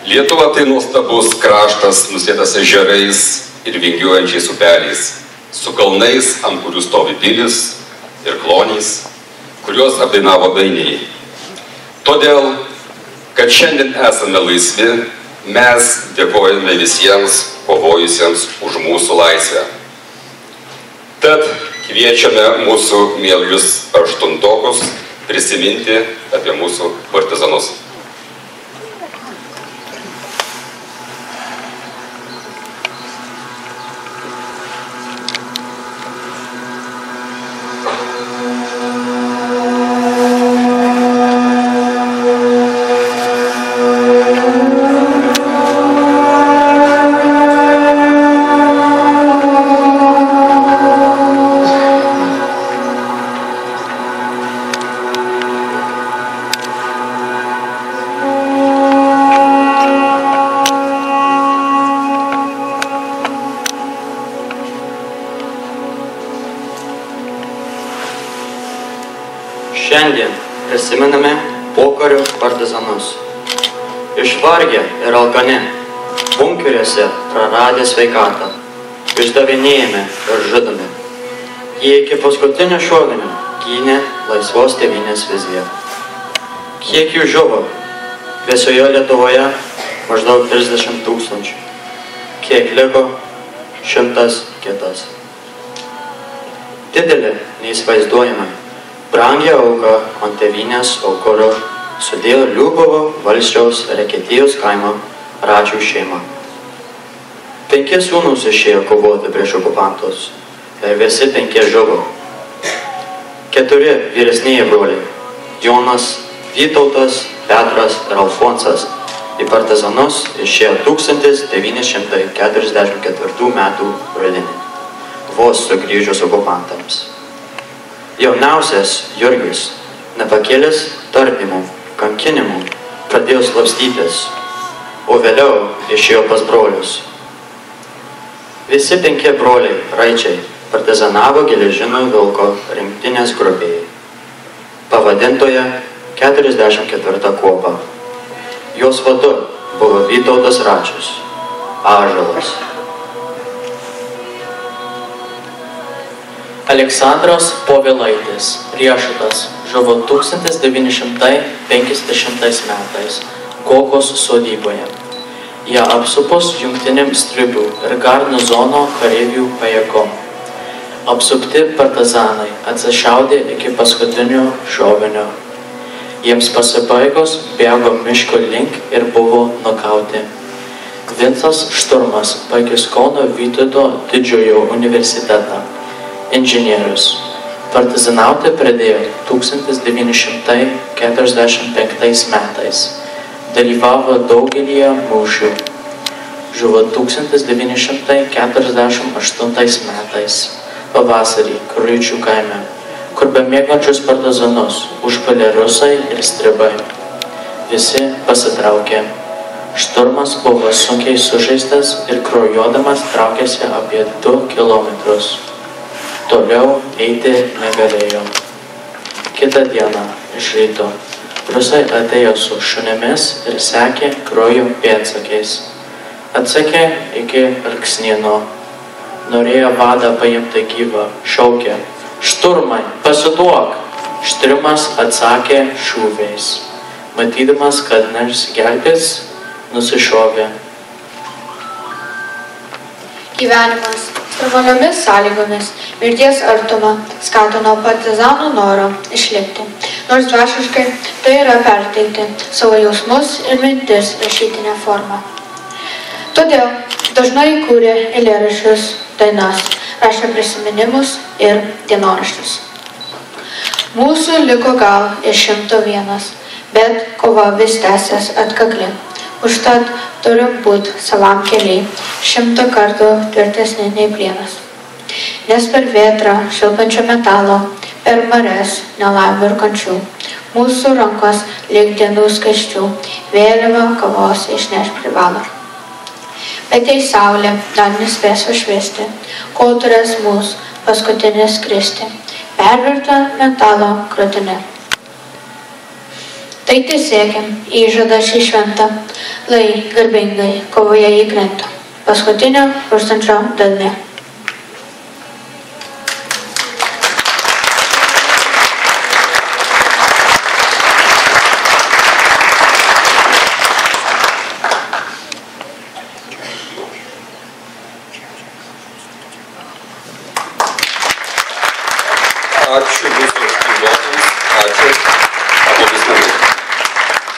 Lietuva tai nuostabus kraštas, nusėtas ežerais ir vingiuojančiais upeliais, su kalnais, ant kurių stovi pilis ir klonys, kuriuos apdainavo dainiai. Todėl, kad šiandien esame laisvi, mes dėkojame visiems kovojusiems už mūsų laisvę. Tad kviečiame mūsų mielus aštuntokus prisiminti apie mūsų partizanus. Šiandien prisimename pokario partizanus. Išvargę ir alkani, bunkeriuose praradę sveikatą, išdavinėjami ir žudomi. Jie iki paskutinio šovinio gynė laisvos tėvynės viziją. Kiek jų žuvo? Visoje Lietuvoje maždaug 30 000. Kiek liko? 100 Didelė, neįsivaizduojama, brangią auką ant tėvynės aukuro sudėjo Liubovo valsčiaus Reketijos kaimo Račių šeima. 5 sūnūs išėjo kovoti prieš okupantus ir visi 5 žuvo. 4 vyresnieji broliai – Jonas, Vytautas, Petras ir Alfonsas – į partizanus išėjo 1944 metų rudenį, vos sugrįžus okupantams. Jauniausias Jurgis, nepakėlęs tardymų, kankinimų, pradėjo slapstytis, o vėliau išėjo pas brolius. Visi 5 broliai raičiai partizanavo Geležinio Vilko rinktinės grupėje, pavadintoje 44 kuopa. Jos vadu buvo Vytautas Račius, Ąžuolas. Aleksandras Povilaitis, riešutas, žuvo 1950 metais Kokos sodyboje. Ją apsupus jungtinėm stribių ir garnizono kareivių pajėgom. Apsupti partizanai atsišaudė iki paskutinio šovinio. Jiems pasibaigus bėgo miško link ir buvo nukauti. Vincas Šturmas baigęs Kauno Vytauto Didžiojo universitetą. Inžinierius. Partizanauti pradėjo 1945 metais. Dalyvavo daugelyje mūšių. Žuvo 1948 metais. Pavasarį Kruičių kaime, kur bemiegančius partizanus užpuolė rusai ir stribai. Visi pasitraukė. Šturmas buvo sunkiai sužeistas ir kraujuodamas traukėsi apie 2 kilometrus. Toliau eiti negalėjo. Kitą dieną iš ryto rusai atėjo su šunimis ir sekė kraujo pėdsakais. Atsekė iki Alksnyno. Norėjo vadą paimti gyvą, šaukė: Šturmai, pasiduok! Šturmas atsakė šūviais. Matydamas, kad nesigelbės, nusišovė. Gyvenimas ekstremaliomis sąlygomis, mirties artuma skatino partizanų norą išlikti, nors dvasiškai tai yra perteikti savo jausmus ir mintis rašytinę formą. Todėl dažnai kūrė eilėraščius, dainas, rašė prisiminimus ir dienoraščius. Mūsų liko gal ir 101, bet kova vis tęsės atkakli. Užtat turim būt savam keliai 100 kartų tvirtesni nei plienas. Nes per vėtrą šilpančio metalo, per marias nelaimių ir kančių, mūsų rankos lyg dienų skaisčių, vėliavą kavos išneš privalo. Bet jei saulė dar nespės užvesti, kol turės mūsų paskutinės kristi, pervirta metalo krūtinė. Tai tesėkim įžadą šį šventą, lai garbingai kovoje įkrenta. Paskutinio žūstančio dalmė. Ačiū jūsų aktyvuotams, ačiū. Aplodismentai.